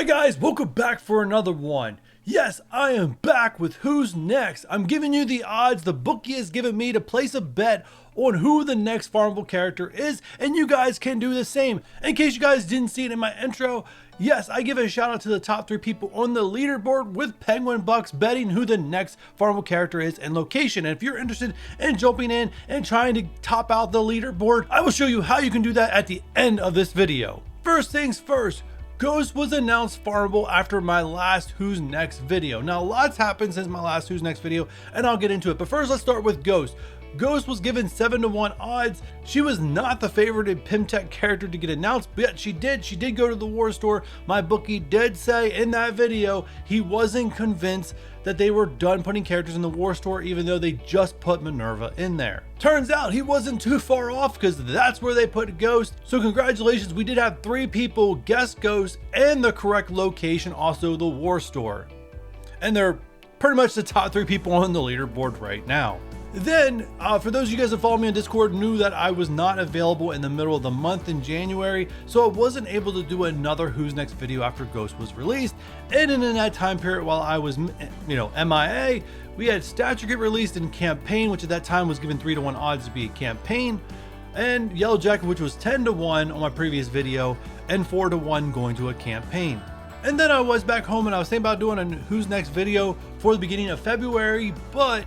Hi guys, welcome back for another one. Yes, I am back with Who's Next. I'm giving you the odds the bookie has given me to place a bet on who the next farmable character is, and you guys can do the same. In case you guys didn't see it in my intro, yes, I give a shout out to the top 3 people on the leaderboard with Penguin Bucks betting who the next farmable character is and location. And if you're interested in jumping in and trying to top out the leaderboard, I will show you how you can do that at the end of this video. First things first, Ghost was announced farmable after my last Who's Next video. Now, lots happened since my last Who's Next video, and I'll get into it. But first, let's start with Ghost. Ghost was given 7-1 odds. She was not the favorited Pimtech character to get announced, but yet she did go to the war store. My bookie did say in that video he wasn't convinced that they were done putting characters in the war store, even though they just put Minerva in there. Turns out he wasn't too far off, because that's where they put Ghost. So congratulations, we did have 3 people guess Ghost and the correct location, also the war store. And they're pretty much the top 3 people on the leaderboard right now. Then, for those of you guys that follow me on Discord, knew that I was not available in the middle of the month in January, so I wasn't able to do another Who's Next video after Ghost was released. And in that time period, while I was, MIA, we had Stature get released in Campaign, which at that time was given 3-1 odds to be a campaign, and YELLOWJACKET, which was 10-1 on my previous video, and 4-1 going to a campaign. And then I was back home and I was thinking about doing a Who's Next video for the beginning of February, but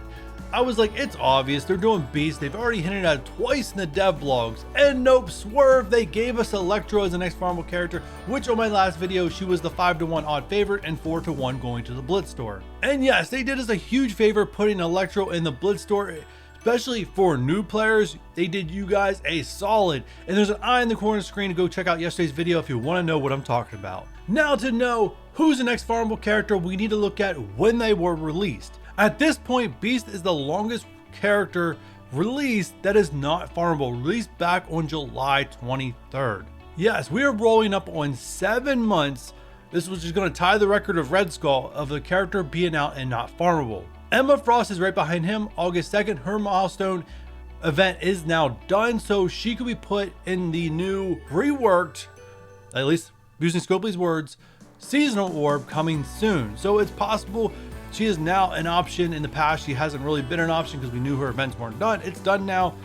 I was like, it's obvious, they're doing Beast. They've already hinted at it twice in the dev blogs. And nope, swerve, they gave us Electro as the next farmable character, which on my last video, she was the 5-1 odd favorite and 4-1 going to the Blitz store. And yes, they did us a huge favor putting Electro in the Blitz store, especially for new players. They did you guys a solid. And there's an eye in the corner of the screen to go check out yesterday's video if you want to know what I'm talking about. Now, to know who's the next farmable character, we need to look at when they were released. At this point, Beast is the longest character released that is not farmable, released back on July 23rd. Yes, we are rolling up on 7 months. This was just going to tie the record of Red Skull of the character being out and not farmable. Emma Frost is right behind him. August 2nd, her milestone event is now done, so she could be put in the new reworked, at least using Scopely's words, seasonal orb coming soon. So it's possible she is now an option. In the past, she hasn't really been an option because we knew her events weren't done. It's done now,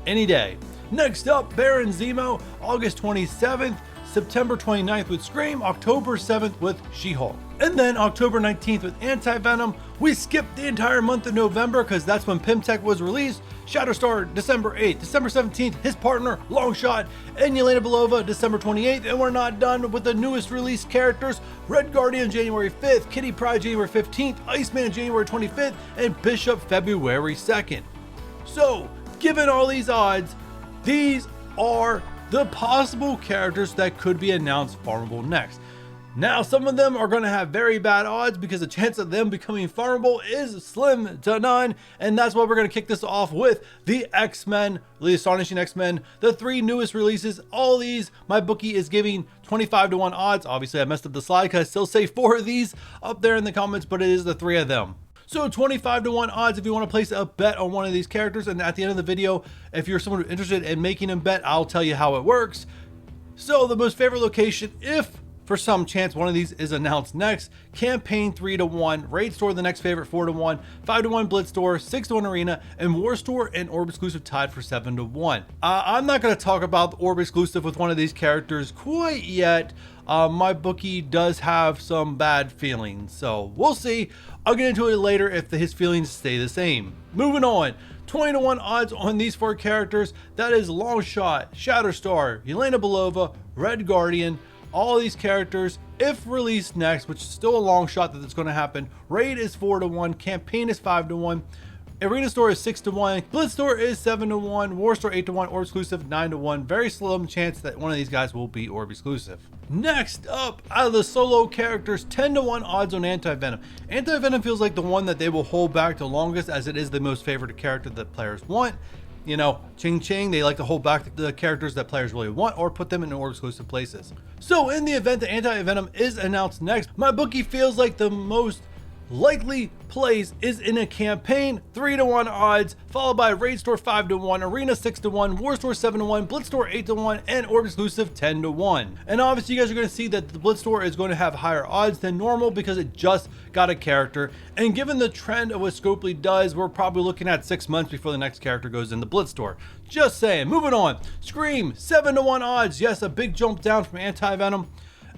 any day. Next up, Baron ZEMO, August 27th, September 29th with Scream, October 7th with She-Hulk. And then October 19th with Anti-Venom. We skipped the entire month of November because that's when Pimtech was released. Shatterstar, December 8th. December 17th, his partner, Longshot, and Yelena Belova, December 28th. And we're not done with the newest released characters. Red Guardian, January 5th. Kitty Pryde, January 15th. Iceman, January 25th. And Bishop, February 2nd. So, given all these odds, these are the possible characters that could be announced farmable next. Now, some of them are going to have very bad odds because the chance of them becoming farmable is slim to none. And that's why we're going to kick this off with the X-Men, the Astonishing X-Men, the 3 newest releases. All these, my bookie is giving 25-1 odds. Obviously, I messed up the slide because I still say 4 of these up there in the comments, but it is the 3 of them. So 25-1 odds if you want to place a bet on one of these characters. And at the end of the video, if you're someone interested in making a bet, I'll tell you how it works. So the most favorite location, if for some chance one of these is announced next, Campaign 3-1, Raid Store the next favorite 4-1, 5-1 Blitz Store, 6-1 Arena, and War Store and Orb Exclusive tied for 7-1. I'm not going to talk about the Orb Exclusive with one of these characters quite yet. My bookie does have some bad feelings, so we'll see. I'll get into it later if his feelings stay the same. Moving on. 20-1 odds on these 4 characters. That is Longshot, Shatterstar, Yelena Belova, Red Guardian. All these characters, if released next, which is still a long shot that it's going to happen. Raid is 4-1, Campaign is 5-1, Arena Store is 6-1, Blitz Store is 7-1, War Store 8-1, Orb Exclusive 9-1. Very slim chance that one of these guys will be Orb Exclusive. Next up, out of the solo characters, 10-1 odds on Anti-Venom. Anti-Venom feels like the one that they will hold back the longest, as it is the most favorite character that players want. You know, ching ching, they like to hold back the characters that players really want or put them in Orb Exclusive places. So in the event that Anti-Venom is announced next, my bookie feels like the most likely place is in a campaign, 3-1 odds, followed by Raid Store 5-1, Arena 6-1, War Store 7-1, Blitz Store 8-1, and Orb Exclusive 10-1. And obviously you guys are going to see that the Blitz Store is going to have higher odds than normal because it just got a character. And given the trend of what Scopely does, we're probably looking at 6 months before the next character goes in the Blitz Store. Just saying. Moving on. Scream, 7-1 odds. Yes, a big jump down from Anti-Venom,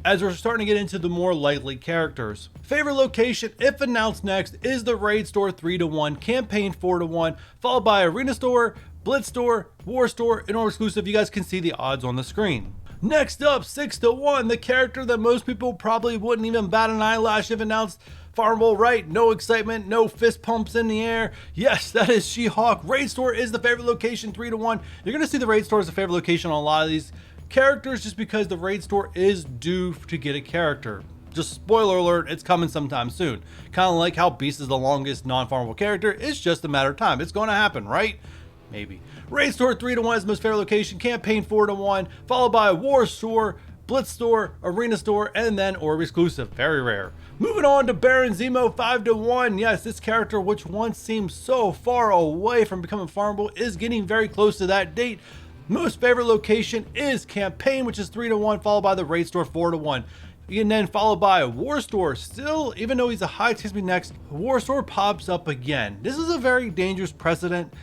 as we're starting to get into the more likely characters. Favorite location, if announced next, is the Raid Store 3-1, Campaign 4-1, followed by Arena Store, Blitz Store, War Store, and Orb Exclusive. You guys can see the odds on the screen. Next up, 6-1, the character that most people probably wouldn't even bat an eyelash if announced. Farmable, right? No excitement, no fist pumps in the air. Yes, that is She-Hulk. Raid Store is the favorite location, 3-1. You're going to see the Raid Store as a favorite location on a lot of these characters just because the Raid Store is due to get a character. Just spoiler alert, it's coming sometime soon. Kind of like how Beast is the longest non-farmable character. It's just a matter of time. It's going to happen, right? Maybe. Raid Store 3-1 is the most favorite location, Campaign 4-1, followed by War Store, Blitz Store, Arena Store, and then Orb Exclusive. Very rare. Moving on to Baron Zemo 5-1. Yes, this character, which once seemed so far away from becoming farmable, is getting very close to that date. Most favorite location is Campaign, which is 3-1, followed by the Raid Store 4-1. And then followed by War Store. Still, even though he's a high chance to be next, War Store pops up again. This is a very dangerous precedent.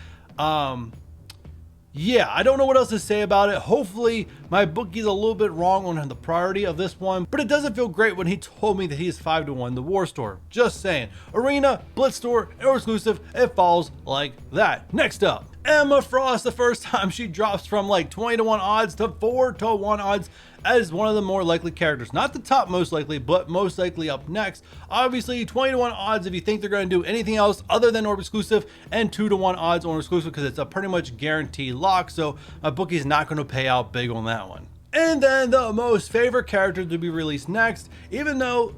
Yeah, I don't know what else to say about it. Hopefully my bookie's a little bit wrong on the priority of this one, but it doesn't feel great when he told me that he is 5-1 the War Store. Just saying. Arena, Blitz Store, Orb Exclusive, it falls like that. Next up, Emma Frost, the first time she drops from like 20-1 odds to 4-1 odds as one of the more likely characters. Not the top most likely, but most likely up next. Obviously 20-1 odds if you think they're going to do anything else other than Orb Exclusive, and 2-1 odds on Orb Exclusive because it's a pretty much guaranteed lock, so my bookie's not going to pay out big on that one. And then the most favorite character to be released next, even though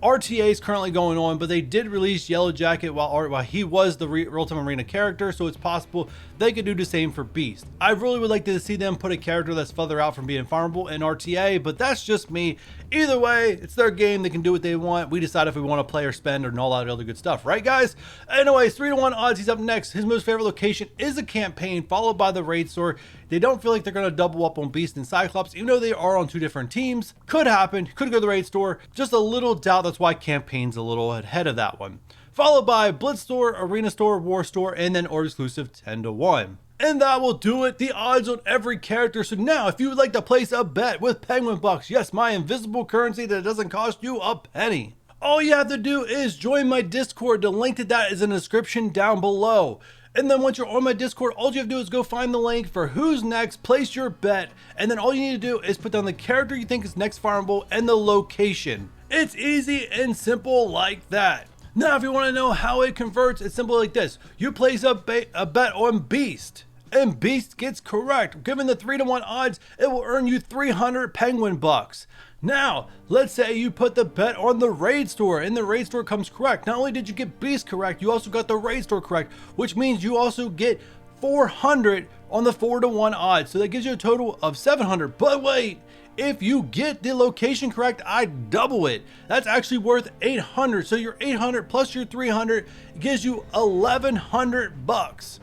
RTA is currently going on, but they did release YELLOWJACKET while he was the Real-Time Arena character, so it's possible they could do the same for Beast. I really would like to see them put a character that's further out from being farmable in RTA, but that's just me. Either way, it's their game. They can do what they want. We decide if we want to play or spend and all that other good stuff, right guys? Anyways, 3-1 odds, he's up next. His most favorite location is a campaign, followed by the Raid Store. They don't feel like they're going to double up on Beast and Cyclops, even though they are on 2 different teams. Could happen. Could go to the Raid Store. Just a little doubt. That's why campaign's a little ahead of that one. Followed by Blitz Store, Arena Store, War Store, and then Orb Exclusive 10-1. And that will do it. The odds on every character. So now, if you would like to place a bet with Penguin Bucks, yes, my invisible currency that doesn't cost you a penny, all you have to do is join my Discord. The link to that is in the description down below. And then once you're on my Discord, all you have to do is go find the link for who's next, place your bet, and then all you need to do is put down the character you think is next farmable and the location. It's easy and simple like that. Now, if you want to know how it converts, it's simple like this. You place a bet on Beast, and Beast gets correct. Given the 3-1 odds, it will earn you 300 Penguin Bucks. Now, let's say you put the bet on the Raid Store and the Raid Store comes correct. Not only did you get Beast correct, you also got the Raid Store correct, which means you also get 400 on the 4-1 odds. So that gives you a total of 700. But wait, if you get the location correct, I double it. That's actually worth 800. So your 800 plus your 300 gives you 1,100 bucks.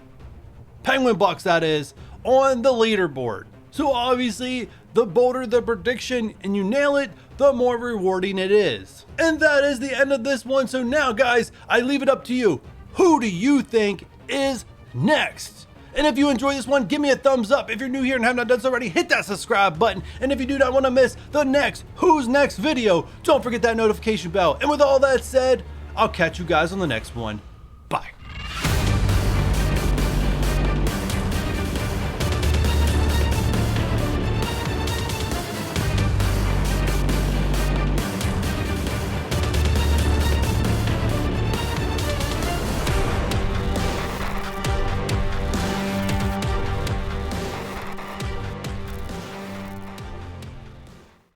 Penguin Bucks, that is, on the leaderboard. So obviously, the bolder the prediction and you nail it, the more rewarding it is. And that is the end of this one. So now guys, I leave it up to you. Who do you think is next? And if you enjoy this one, give me a thumbs up. If you're new here and have not done so already, hit that subscribe button. And if you do not want to miss the next Who's Next video, don't forget that notification bell. And with all that said, I'll catch you guys on the next one. Bye.